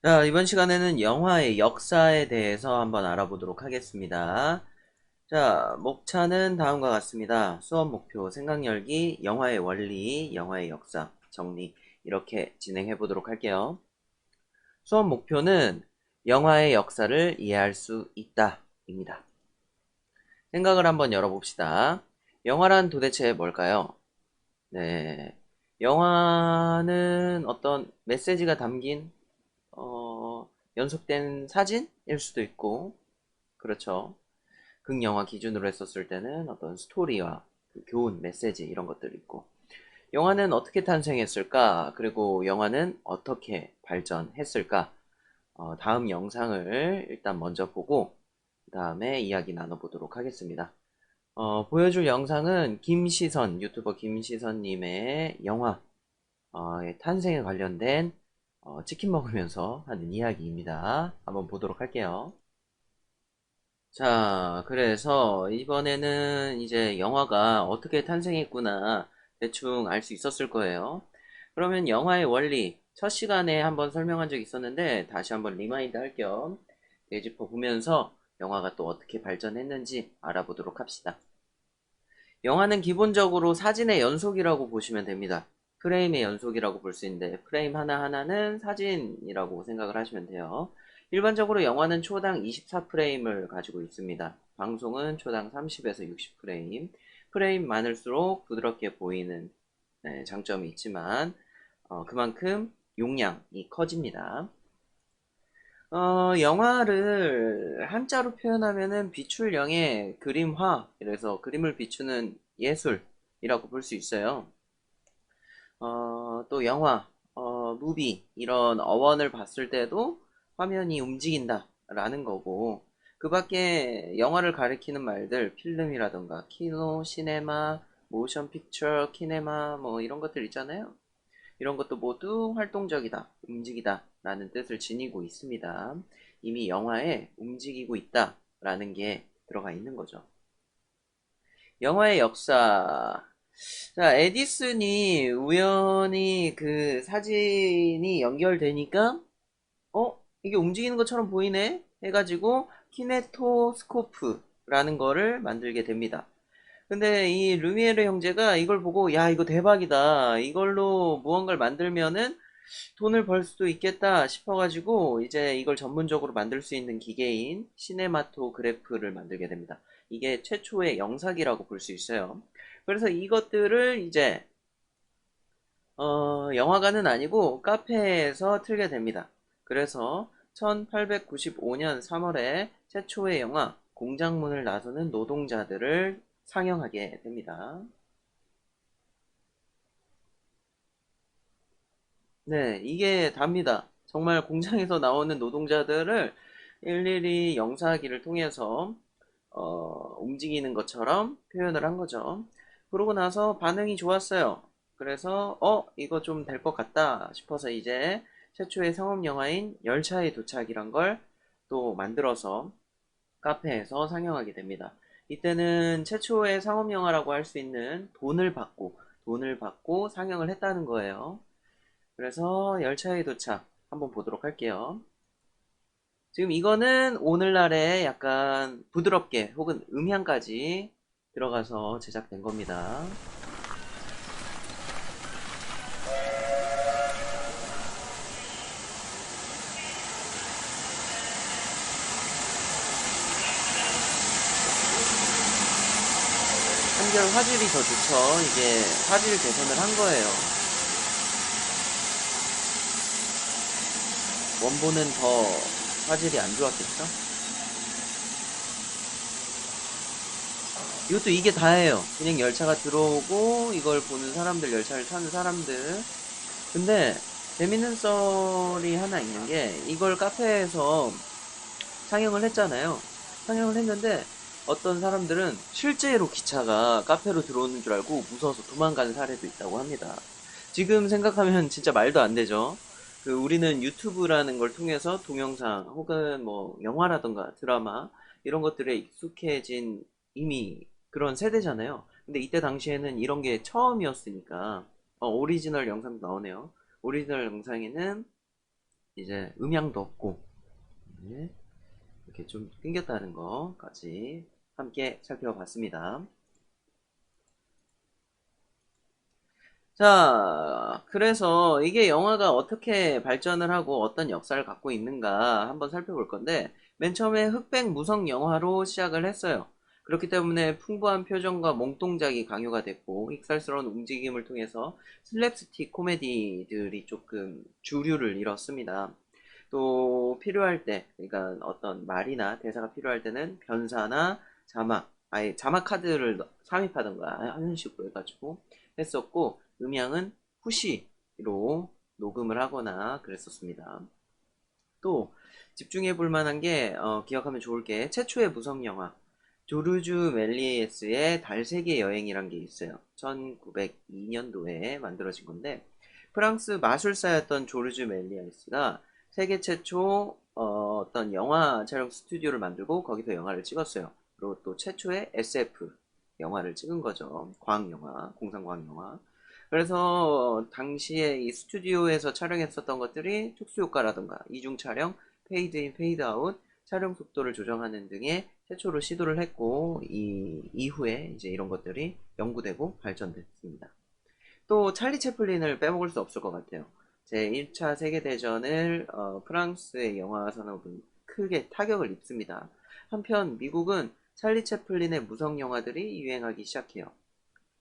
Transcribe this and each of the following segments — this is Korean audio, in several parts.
자, 이번 시간에는 영화의 역사에 대해서 한번 알아보도록 하겠습니다. 자, 목차는 다음과 같습니다. 수업 목표, 생각 열기, 영화의 원리, 영화의 역사, 정리, 이렇게 진행해 보도록 할게요. 수업 목표는 영화의 역사를 이해할 수 있다, 입니다. 생각을 한번 열어봅시다. 영화란 도대체 뭘까요? 네. 영화는 어떤 메시지가 담긴 연속된 사진일 수도 있고, 그렇죠. 극영화 기준으로 했었을 때는 어떤 스토리와 그 교훈, 메시지 이런 것들이 있고, 영화는 어떻게 탄생했을까? 그리고 영화는 어떻게 발전했을까? 다음 영상을 일단 먼저 보고, 그 다음에 이야기 나눠보도록 하겠습니다. 보여줄 영상은 김시선, 유튜버 김시선님의 영화, 탄생에 관련된 치킨 먹으면서 하는 이야기입니다. 한번 보도록 할게요. 자, 그래서 이번에는 이제 영화가 어떻게 탄생했구나 대충 알 수 있었을 거예요. 그러면 영화의 원리, 첫 시간에 한번 설명한 적 있었는데 다시 한번 리마인드 할 겸 되짚어 보면서 영화가 또 어떻게 발전했는지 알아보도록 합시다. 영화는 기본적으로 사진의 연속이라고 보시면 됩니다. 프레임의 연속이라고 볼 수 있는데 프레임 하나하나는 사진이라고 생각을 하시면 돼요. 일반적으로 영화는 초당 24프레임을 가지고 있습니다. 방송은 초당 30에서 60프레임. 프레임 많을수록 부드럽게 보이는 장점이 있지만 그만큼 용량이 커집니다. 영화를 한자로 표현하면은 비출령의 그림화, 그래서 그림을 비추는 예술이라고 볼 수 있어요. 또 영화, 무비, 이런 어원을 봤을 때도 화면이 움직인다 라는 거고, 그 밖에 영화를 가리키는 말들, 필름이라던가, 키노, 시네마, 모션 픽처, 키네마, 뭐 이런 것들 있잖아요. 이런 것도 모두 활동적이다, 움직이다 라는 뜻을 지니고 있습니다. 이미 영화에 움직이고 있다 라는 게 들어가 있는 거죠. 영화의 역사. 자, 에디슨이 우연히 그 사진이 연결되니까, 이게 움직이는 것처럼 보이네? 해가지고, 키네토스코프라는 거를 만들게 됩니다. 근데 이 루미에르 형제가 이걸 보고 야 이거 대박이다 이걸로 무언가를 만들면은 돈을 벌 수도 있겠다 싶어가지고 이제 이걸 전문적으로 만들 수 있는 기계인 시네마토그래프를 만들게 됩니다. 이게 최초의 영상이라고 볼 수 있어요. 그래서 이것들을 이제 영화관은 아니고 카페에서 틀게 됩니다. 그래서 1895년 3월에 최초의 영화 공장문을 나서는 노동자들을 상영하게 됩니다. 네, 이게 답니다. 정말 공장에서 나오는 노동자들을 일일이 영상기를 통해서 움직이는 것처럼 표현을 한 거죠. 그러고 나서 반응이 좋았어요. 그래서 이거 좀 될 것 같다 싶어서 이제 최초의 상업 영화인 열차의 도착이란 걸 또 만들어서 카페에서 상영하게 됩니다. 이때는 최초의 상업 영화라고 할 수 있는 돈을 받고 상영을 했다는 거예요. 그래서 열차의 도착 한번 보도록 할게요. 지금 이거는 오늘날에 약간 부드럽게 혹은 음향까지 들어가서 제작된 겁니다. 한결 화질이 더 좋죠. 이게 화질 개선을 한 거예요. 원본은 더 화질이 안 좋았겠죠? 이것도 이게 다예요. 그냥 열차가 들어오고 이걸 보는 사람들, 열차를 타는 사람들. 근데 재밌는 썰이 하나 있는 게 이걸 카페에서 상영을 했잖아요. 상영을 했는데 어떤 사람들은 실제로 기차가 카페로 들어오는 줄 알고 무서워서 도망가는 사례도 있다고 합니다. 지금 생각하면 진짜 말도 안 되죠. 우리는 유튜브라는 걸 통해서 동영상 혹은 뭐 영화라던가 드라마 이런 것들에 익숙해진 이미 그런 세대잖아요. 근데 이때 당시에는 이런 게 처음이었으니까 오리지널 영상도 나오네요. 오리지널 영상에는 이제 음향도 없고, 네, 이렇게 좀 끊겼다는 거까지 함께 살펴봤습니다. 자, 그래서 이게 영화가 어떻게 발전을 하고 어떤 역사를 갖고 있는가 한번 살펴볼 건데, 맨 처음에 흑백 무성 영화로 시작을 했어요. 그렇기 때문에 풍부한 표정과 몸동작이 강요가 됐고, 익살스러운 움직임을 통해서 슬랩스틱 코미디들이 조금 주류를 이뤘습니다. 또 필요할 때, 그러니까 어떤 말이나 대사가 필요할 때는 변사나 자막, 아예 자막 카드를 삽입하던가 하는 식으로 해가지고 했었고, 음향은 후시로 녹음을 하거나 그랬었습니다. 또 집중해 볼 만한 게 기억하면 좋을 게 최초의 무성 영화 조르주 멜리에스의 달세계 여행이란 게 있어요. 1902년도에 만들어진 건데 프랑스 마술사였던 조르주 멜리에스가 세계 최초 어떤 영화 촬영 스튜디오를 만들고 거기서 영화를 찍었어요. 그리고 또 최초의 SF 영화를 찍은 거죠. 과학영화, 공상과학영화. 그래서 당시에 이 스튜디오에서 촬영했었던 것들이 특수효과라든가 이중 촬영, 페이드 인, 페이드 아웃, 촬영 속도를 조정하는 등의 최초로 시도를 했고 이 이후에 이제 이런 것들이 연구되고 발전됐습니다. 또 찰리 채플린을 빼먹을 수 없을 것 같아요. 제1차 세계대전을 프랑스의 영화 산업은 크게 타격을 입습니다. 한편 미국은 찰리 채플린의 무성 영화들이 유행하기 시작해요.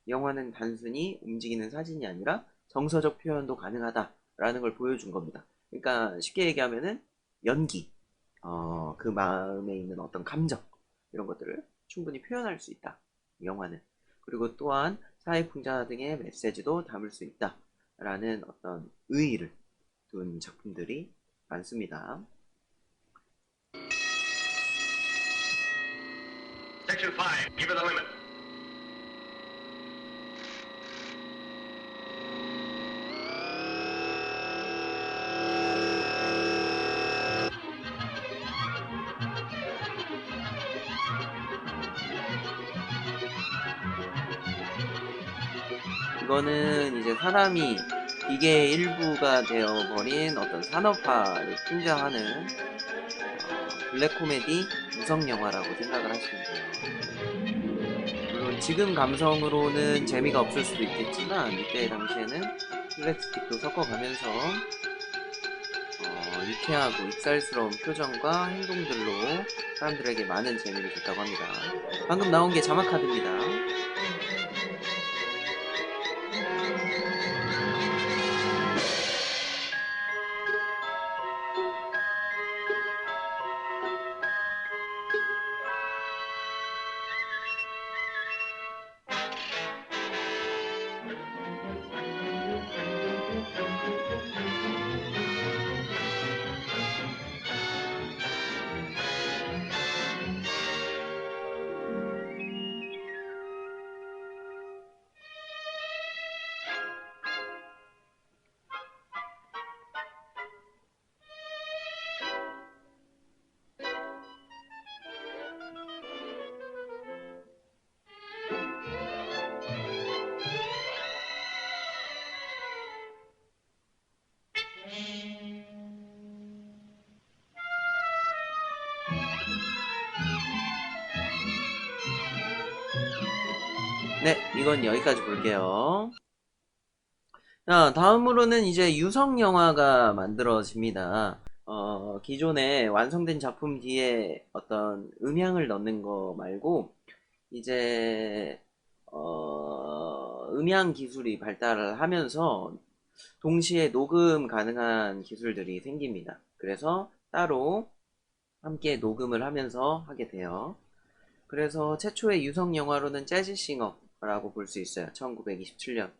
영화는 단순히 움직이는 사진이 아니라 정서적 표현도 가능하다라는 걸 보여준 겁니다. 그러니까 쉽게 얘기하면은 연기, 그 마음에 있는 어떤 감정 이런 것들을 충분히 표현할 수 있다. 영화는. 그리고 또한 사회풍자 등의 메시지도 담을 수 있다라는 어떤 의의를 둔 작품들이 많습니다. Section 5, give it a limit. 이거는 이제 사람이 기계의 일부가 되어버린 어떤 산업화를 풍자하는 블랙 코미디 무성 영화라고 생각을 하시면 돼요. 물론 지금 감성으로는 재미가 없을 수도 있겠지만 이때 당시에는 슬랩스틱도 섞어가면서 유쾌하고 익살스러운 표정과 행동들로 사람들에게 많은 재미를 줬다고 합니다. 방금 나온 게 자막 카드입니다. 네, 이건 여기까지 볼게요. 자, 다음으로는 이제 유성 영화가 만들어집니다. 기존에 완성된 작품 뒤에 어떤 음향을 넣는 거 말고, 이제, 음향 기술이 발달을 하면서 동시에 녹음 가능한 기술들이 생깁니다. 그래서 따로 함께 녹음을 하면서 하게 돼요. 그래서 최초의 유성 영화로는 재즈싱어라고 볼 수 있어요. 1927년.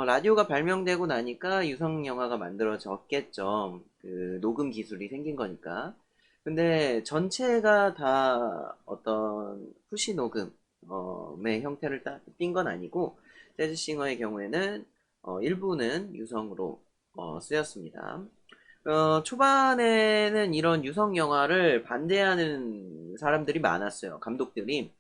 라디오가 발명되고 나니까 유성 영화가 만들어졌겠죠. 그 녹음 기술이 생긴 거니까. 근데 전체가 다 어떤 푸시 녹음의 형태를 띈 건 아니고 재즈싱어의 경우에는 일부는 유성으로 쓰였습니다. 초반에는 이런 유성 영화를 반대하는 사람들이 많았어요. 감독들이.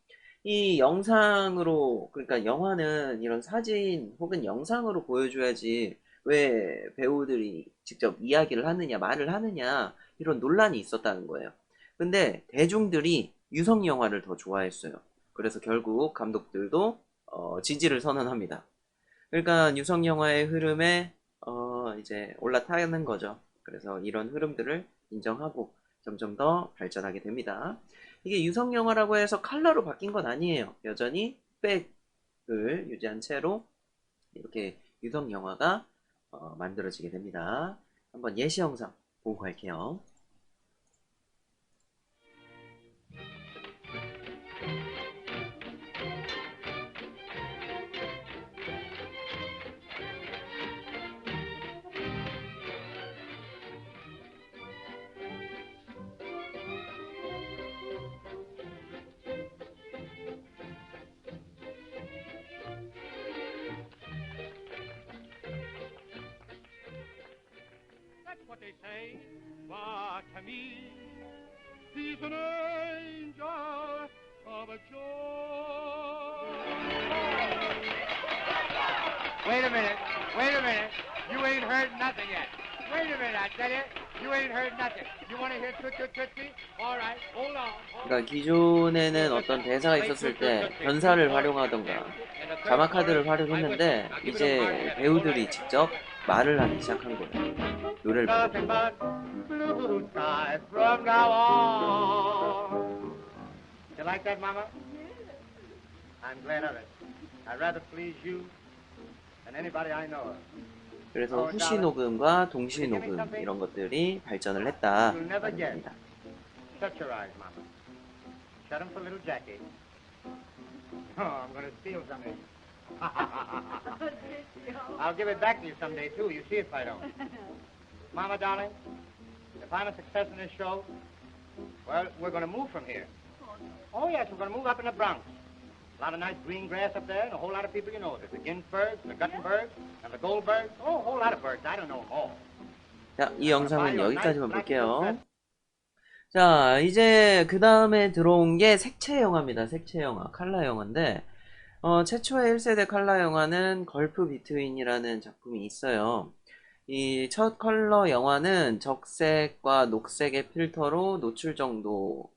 이 영상으로, 그러니까 영화는 이런 사진 혹은 영상으로 보여줘야지 왜 배우들이 직접 이야기를 하느냐, 말을 하느냐, 이런 논란이 있었다는 거예요. 근데 대중들이 유성 영화를 더 좋아했어요. 그래서 결국 감독들도 지지를 선언합니다. 그러니까 유성 영화의 흐름에 이제 올라타는 거죠. 그래서 이런 흐름들을 인정하고 점점 더 발전하게 됩니다. 이게 유성 영화라고 해서 컬러로 바뀐 건 아니에요. 여전히 백을 유지한 채로 이렇게 유성 영화가 만들어지게 됩니다. 한번 예시 영상 보고 갈게요. What they say, but to me, he's an angel of a joy. Wait a minute, you ain't heard nothing yet. Wait a minute, I tell you ain't heard nothing. You want to hear tootsie? All right, hold on. 그러니까 기존에는 어떤 대사가 있었을 때 변사를 활용하던가 자막 카드를 활용했는데 이제 배우들이 직접 말을 하기 시작한 거예요. 노래를 Nothing but blue skies from now on. You like that, Mama? I'm glad of it. I'd rather please you than anybody I know of. 그래서 후시 녹음과 동시 녹음 이런 것들이 발전을 했다라는 겁니다. Shut your eyes, Mama. Shut them for little Jackie. Oh, I'm going to steal something. I'll give it back to you someday, too. You see it if I don't. Mama, darling, if I'm a success in this show, well, we're going to move from here. Oh, yes, we're going to move up in the Bronx. A lot of nice green grass up there and a whole lot of people you know. There's the Ginsbergs, the Guttenbergs, and the Goldbergs. Oh, a whole lot of birds. I don't know them all. 자, 이 영상은 여기까지만 볼게요. 자, 이제 그 다음에 들어온 게 색채 영화입니다. 색채 영화, 칼라 영화인데 최초의 1세대 칼라 영화는 걸프 비트윈이라는 작품이 있어요. 이 첫 컬러 영화는 적색과 녹색의 필터로 노출 정도,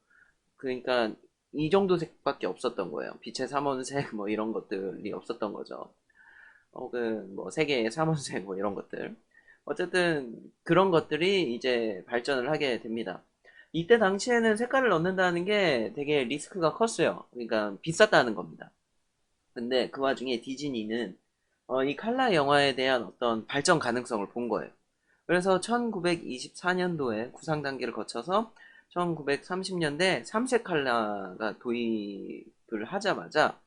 그러니까 이 정도 색밖에 없었던 거예요. 빛의 삼원색 뭐 이런 것들이 없었던 거죠. 혹은 뭐 세계의 삼원색 뭐 이런 것들. 어쨌든 그런 것들이 이제 발전을 하게 됩니다. 이때 당시에는 색깔을 넣는다는 게 되게 리스크가 컸어요. 그러니까 비쌌다는 겁니다. 근데 그 와중에 디즈니는 이 칼라 영화에 대한 어떤 발전 가능성을 본 거예요. 그래서 1924년도에 구상 단계를 거쳐서 1930년대 3색 칼라가 도입을 하자마자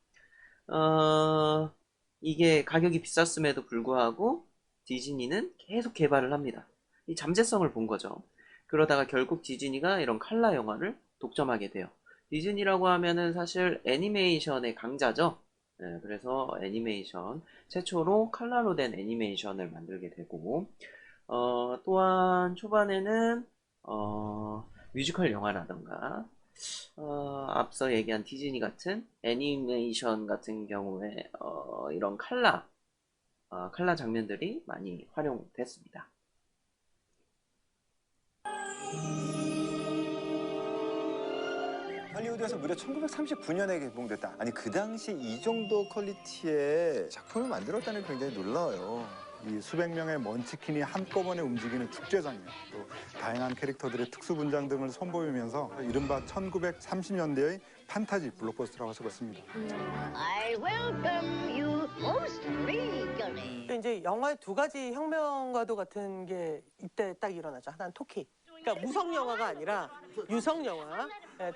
이게 가격이 비쌌음에도 불구하고 디즈니는 계속 개발을 합니다. 이 잠재성을 본 거죠. 그러다가 결국 디즈니가 이런 칼라 영화를 독점하게 돼요. 디즈니라고 하면은 사실 애니메이션의 강자죠. 네, 그래서 애니메이션 최초로 칼라로 된 애니메이션을 만들게 되고 또한 초반에는 뮤지컬 영화라던가 앞서 얘기한 디즈니 같은 애니메이션 같은 경우에 이런 칼라 장면들이 많이 활용됐습니다. 할리우드에서 무려 1939년에 개봉됐다. 아니 그 당시 이 정도 퀄리티의 작품을 만들었다는 게 굉장히 놀라워요. 이 수백 명의 먼치킨이 한꺼번에 움직이는 축제 장면, 또 다양한 캐릭터들의 특수 분장 등을 선보이면서 이른바 1930년대의 판타지 블록버스터라고 할 수가 있습니다. I welcome you most regally. 이제 영화의 두 가지 혁명과도 같은 게 이때 딱 일어나죠. 하나는 토키. 그러니까 무성 영화가 아니라 유성 영화.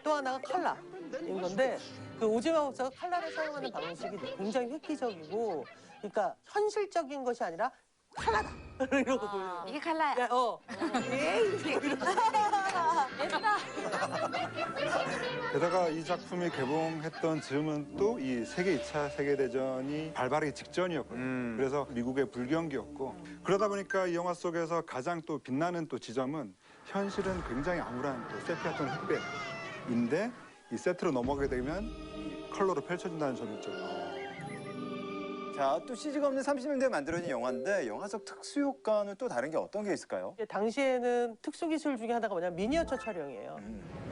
또 하나가 칼라인 건데 그 오즈마 법사가 칼라를 사용하는 방식이 굉장히 획기적이고, 그러니까 현실적인 것이 아니라 칼라다 이러고 보여요. 이게 칼라야. 야, 게다가 이 작품이 개봉했던 즈음은 또 이 세계 2차 세계대전이 발발하기 직전이었거든요. 그래서 미국의 불경기였고, 그러다 보니까 이 영화 속에서 가장 또 빛나는 또 지점은 현실은 굉장히 암울한 또 세피아톤 흑백인데 이 세트로 넘어가게 되면 이 컬러로 펼쳐진다는 점이죠. 자, 또 CG가 없는 30년대에 만들어진 영화인데 영화 속 특수 효과는 또 다른 게 어떤 게 있을까요? 이게 당시에는 특수 기술 중에 하나가 뭐냐면 미니어처 촬영이에요.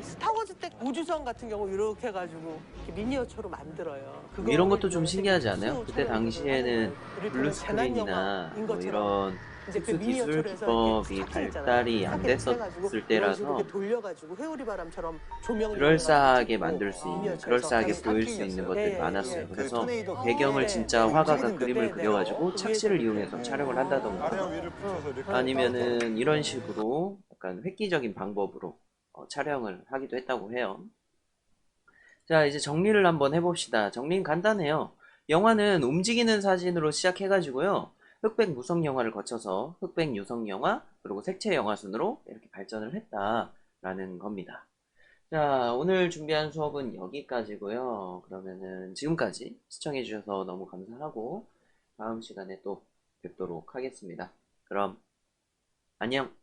스타워즈 때 우주선 같은 경우 이렇게 해가지고 이렇게 미니어처로 만들어요. 그거를 이런 것도 좀 이제 신기하지 특수 않아요? 그때 촬영을 당시에는 하는 거예요. 블루 재난 스크린이나 영화인 뭐 것처럼 이런 이제 그 특수 기술 미니어처로 해서 기법이 이렇게 삭제 있잖아요. 발달이 안 삭제 됐었을 해가지고 이런 식으로 때라서 이렇게 돌려가지고 회오리 바람처럼 조명을 그럴싸하게 이용해가지고 만들 수 있는, 미니어처에서 그럴싸하게 그냥 보일 수 있는 삭제였어요. 것들이 예, 많았어요. 예. 그 그래서 토네이도 배경을 네. 진짜 네, 화가가 움직이는 그림을 네, 네. 그려가지고 그 착시를 위에서 이용해서 이렇게. 촬영을 아래 한다던가 위를 붙여서 이렇게 아니면은 이런 식으로 약간 획기적인 방법으로 촬영을 하기도 했다고 해요. 자, 이제 정리를 한번 해봅시다. 정리는 간단해요. 영화는 움직이는 사진으로 시작해가지고요. 흑백 무성 영화를 거쳐서 흑백 유성 영화, 그리고 색채 영화 순으로 이렇게 발전을 했다라는 겁니다. 자, 오늘 준비한 수업은 여기까지고요. 그러면은 지금까지 시청해주셔서 너무 감사하고 다음 시간에 또 뵙도록 하겠습니다. 그럼 안녕!